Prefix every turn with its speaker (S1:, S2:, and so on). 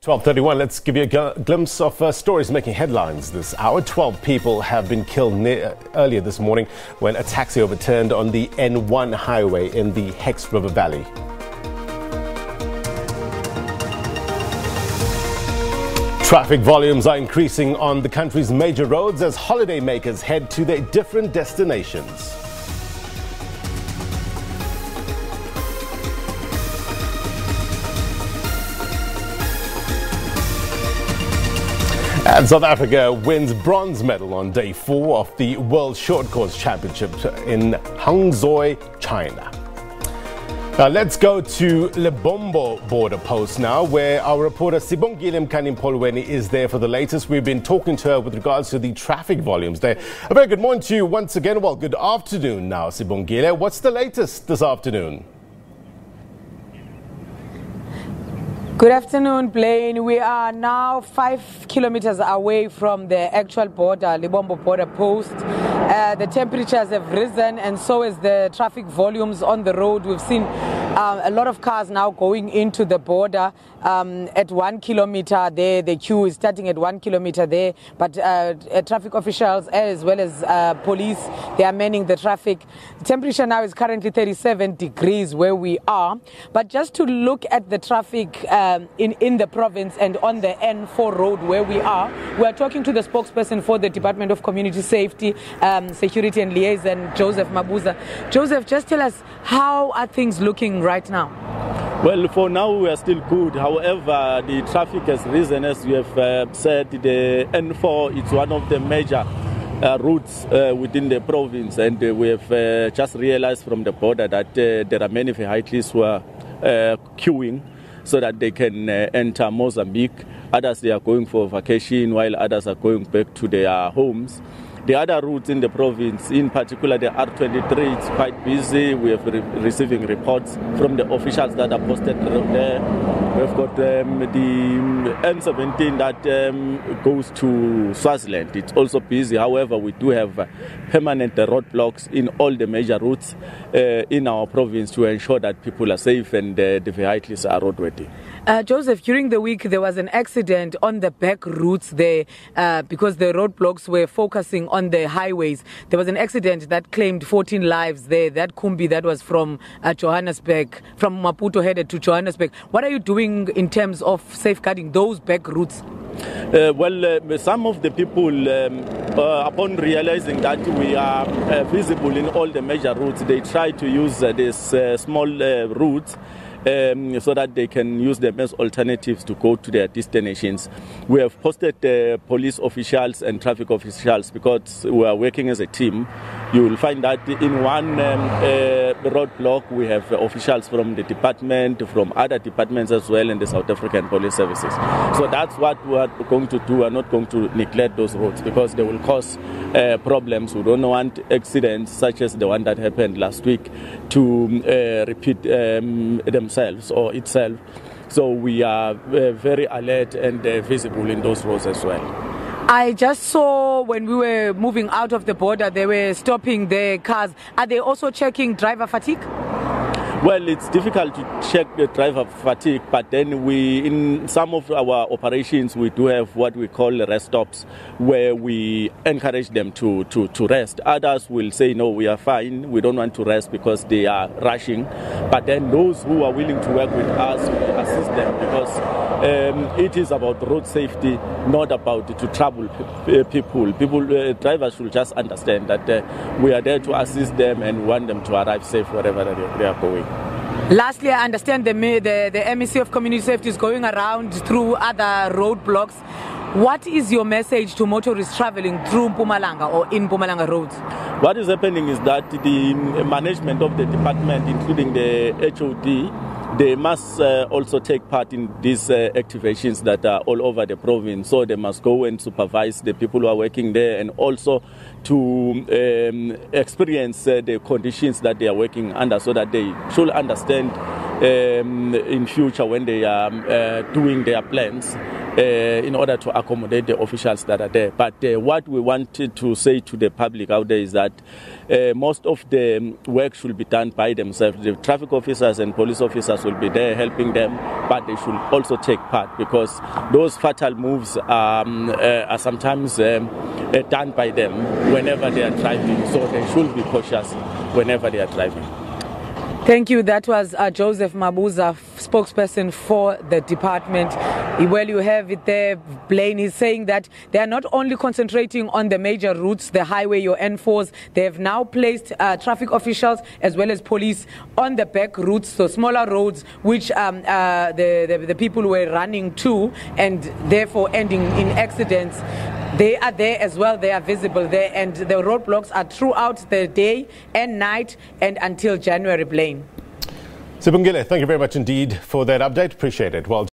S1: 12:31. Let's give you a glimpse of stories making headlines this hour. 12 people have been killed earlier this morning when a taxi overturned on the N1 highway in the Hex River Valley. Traffic volumes are increasing on the country's major roads as holidaymakers head to their different destinations. And South Africa wins bronze medal on day 4 of the World Short Course Championship in Hangzhou, China. Now let's go to Lebombo Border Post now, where our reporter Sibongile Mkani Mpolweni is there for the latest. We've been talking to her with regards to the traffic volumes there. A very good morning to you once again. Well, good afternoon now, Sibongile. What's the latest this afternoon?
S2: Good afternoon, Blaine. We are now 5 kilometers away from the actual border, Lebombo Border Post. The temperatures have risen and so is the traffic volumes on the road. We've seen a lot of cars now going into the border at 1 kilometer there. The queue is starting at 1 kilometer there, but traffic officials as well as police, they are manning the traffic. The temperature now is currently 37 degrees where we are. But just to look at the traffic in the province and on the N4 road where we are talking to the spokesperson for the Department of Community Safety, Security and Liaison, Joseph Mabuza. Joseph, just tell us, how are things looking right now?
S3: Well, for now we are still good. However, the traffic has risen, as you have said. The N4 is one of the major routes within the province, and we have just realized from the border that there are many vehicles who are queuing so that they can enter Mozambique. Others, they are going for vacation, while others are going back to their homes. The other routes in the province, in particular the R23, it's quite busy. We have receiving reports from the officials that are posted there. We've got the N17 that goes to Swaziland. It's also busy. However, we do have permanent roadblocks in all the major routes in our province to ensure that people are safe and the vehicles are roadworthy.
S2: Joseph, during the week there was an accident on the back routes there because the roadblocks were focusing on the highways. There was an accident that claimed 14 lives there. That Kumbi, that was from Johannesburg, from Maputo headed to Johannesburg. What are you doing in terms of safeguarding those back routes?
S3: Some of the people, upon realizing that we are visible in all the major routes, they try to use these small routes so that they can use them as alternatives to go to their destinations. We have posted police officials and traffic officials because we are working as a team. You will find that in one roadblock we have officials from the department, from other departments as well, and the South African Police Services. So that's what we are going to do. We are not going to neglect those roads because they will cause problems. We don't want accidents such as the one that happened last week to repeat themselves or itself. So we are very alert and visible in those roads as well.
S2: I just saw when we were moving out of the border, they were stopping their cars. Are they also checking driver fatigue?
S3: Well, it's difficult to check the driver fatigue, but then in some of our operations, we do have what we call rest stops, where we encourage them to rest. Others will say, no, we are fine, we don't want to rest because they are rushing. But then those who are willing to work with us, we assist them because it is about road safety, not about to trouble people. Drivers should just understand that we are there to assist them and want them to arrive safe wherever they are going.
S2: Lastly, I understand the MEC of Community Safety is going around through other roadblocks. What is your message to motorists traveling through Mpumalanga or in Mpumalanga roads?
S3: What is happening is that the management of the department, including the HOD, they must also take part in these activations that are all over the province. So they must go and supervise the people who are working there and also to experience the conditions that they are working under so that they should understand in future when they are doing their plans in order to accommodate the officials that are there. But what we wanted to say to the public out there is that most of the work should be done by themselves. The traffic officers and police officers will be there helping them, but they should also take part, because those fatal moves are sometimes done by them whenever they are driving. So they should be cautious whenever they are driving.
S2: Thank you. That was Joseph Mabuza, spokesperson for the department. Well, you have it there, Blaine. He's saying that they are not only concentrating on the major routes, the highway, your N4s, they have now placed traffic officials as well as police on the back routes, so smaller roads, which the people were running to and therefore ending in accidents. They are there as well, they are visible there, and the roadblocks are throughout the day and night and until January, Blaine.
S1: Sibongile, thank you very much indeed for that update. Appreciate it. Well.